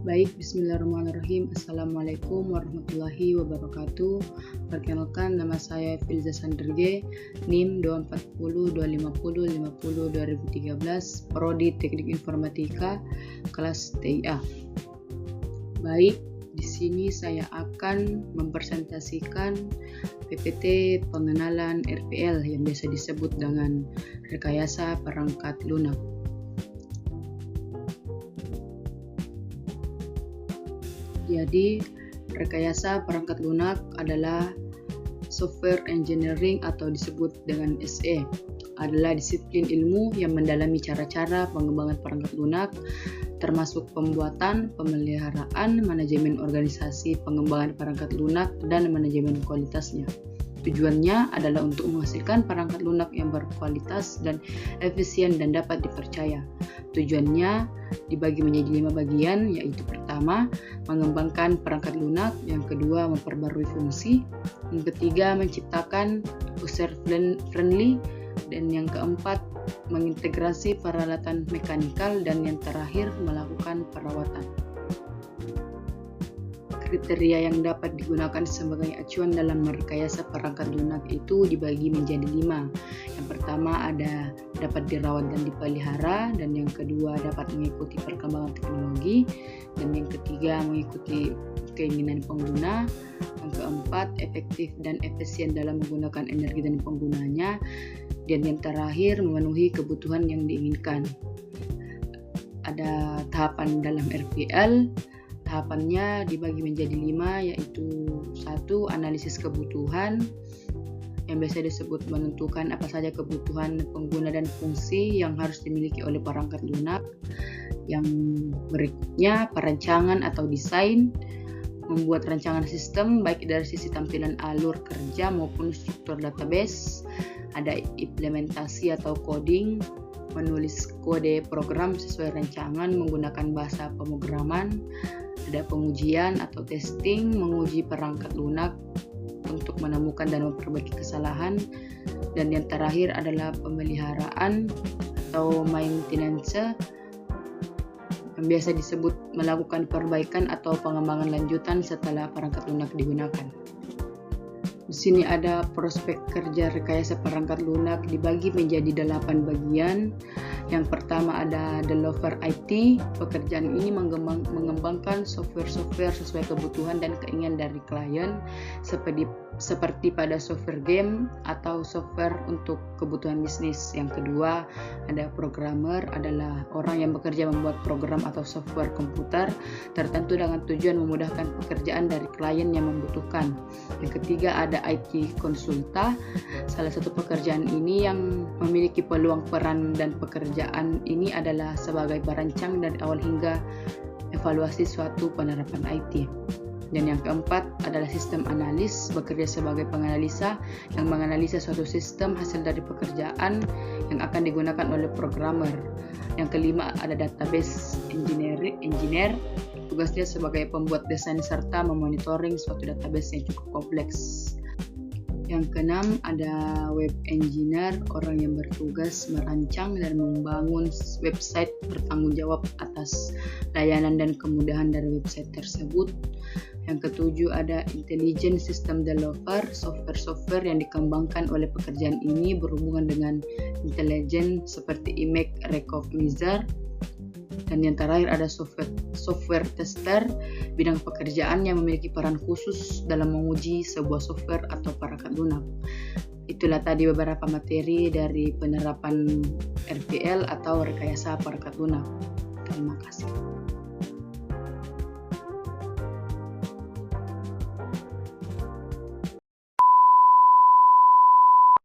Baik, bismillahirrahmanirrahim. Assalamualaikum warahmatullahi wabarakatuh. Perkenalkan, nama saya Filza Sanderge, NIM 240-250-50-2013, Prodi Teknik Informatika, kelas TIA. Baik, di sini saya akan mempresentasikan PPT pengenalan RPL yang biasa disebut dengan rekayasa perangkat lunak. Jadi, rekayasa perangkat lunak adalah software engineering atau disebut dengan SE. Adalah disiplin ilmu yang mendalami cara-cara pengembangan perangkat lunak, termasuk pembuatan, pemeliharaan, manajemen organisasi pengembangan perangkat lunak, dan manajemen kualitasnya. Tujuannya adalah untuk menghasilkan perangkat lunak yang berkualitas dan efisien dan dapat dipercaya. Tujuannya dibagi menjadi 5 bagian, yaitu pertama, mengembangkan perangkat lunak, yang kedua, memperbarui fungsi, yang ketiga, menciptakan user friendly, dan yang keempat, mengintegrasi peralatan mekanikal, dan yang terakhir, melakukan perawatan. Kriteria yang dapat digunakan sebagai acuan dalam merekayasa perangkat lunak itu dibagi menjadi 5. Yang pertama ada dapat dirawat dan dipelihara, dan yang kedua dapat mengikuti perkembangan teknologi, dan yang ketiga mengikuti keinginan pengguna, yang keempat efektif dan efisien dalam menggunakan energi dan penggunanya, dan yang terakhir memenuhi kebutuhan yang diinginkan. Ada tahapan dalam RPL. Tahapannya dibagi menjadi 5, yaitu 1. Analisis kebutuhan, yang biasa disebut menentukan apa saja kebutuhan pengguna dan fungsi yang harus dimiliki oleh perangkat lunak. Yang berikutnya, perancangan atau desain, membuat rancangan sistem baik dari sisi tampilan alur kerja maupun struktur database. Ada implementasi atau coding, menulis kode program sesuai rancangan menggunakan bahasa pemrograman. Ada pengujian atau testing, menguji perangkat lunak untuk menemukan dan memperbaiki kesalahan. Dan yang terakhir adalah pemeliharaan atau maintenance, yang biasa disebut melakukan perbaikan atau pengembangan lanjutan setelah perangkat lunak digunakan. Di sini ada prospek kerja rekayasa perangkat lunak dibagi menjadi 8 bagian. Yang pertama ada developer IT. Pekerjaan ini mengembangkan software-software sesuai kebutuhan dan keinginan dari klien, seperti pada software game atau software untuk kebutuhan bisnis. Yang kedua ada programmer, adalah orang yang bekerja membuat program atau software komputer tertentu dengan tujuan memudahkan pekerjaan dari klien yang membutuhkan. Yang ketiga ada IT konsulta. Salah satu pekerjaan ini yang memiliki peluang peran dan pekerjaan ini adalah sebagai perancang dari awal hingga evaluasi suatu penerapan IT. Dan yang keempat adalah sistem analis, bekerja sebagai penganalisa yang menganalisa suatu sistem hasil dari pekerjaan yang akan digunakan oleh programmer. Yang kelima ada database engineer, tugasnya sebagai pembuat desain serta memonitoring suatu database yang cukup kompleks. Yang keenam ada web engineer, orang yang bertugas merancang dan membangun website, bertanggung jawab atas layanan dan kemudahan dari website tersebut. Yang ketujuh ada intelligent system developer, software yang dikembangkan oleh pekerjaan ini berhubungan dengan intelijen seperti image recognizer. Dan yang terakhir ada software tester, bidang pekerjaan yang memiliki peran khusus dalam menguji sebuah software atau perangkat lunak. Itulah tadi beberapa materi dari penerapan RPL atau rekayasa perangkat lunak. Terima kasih.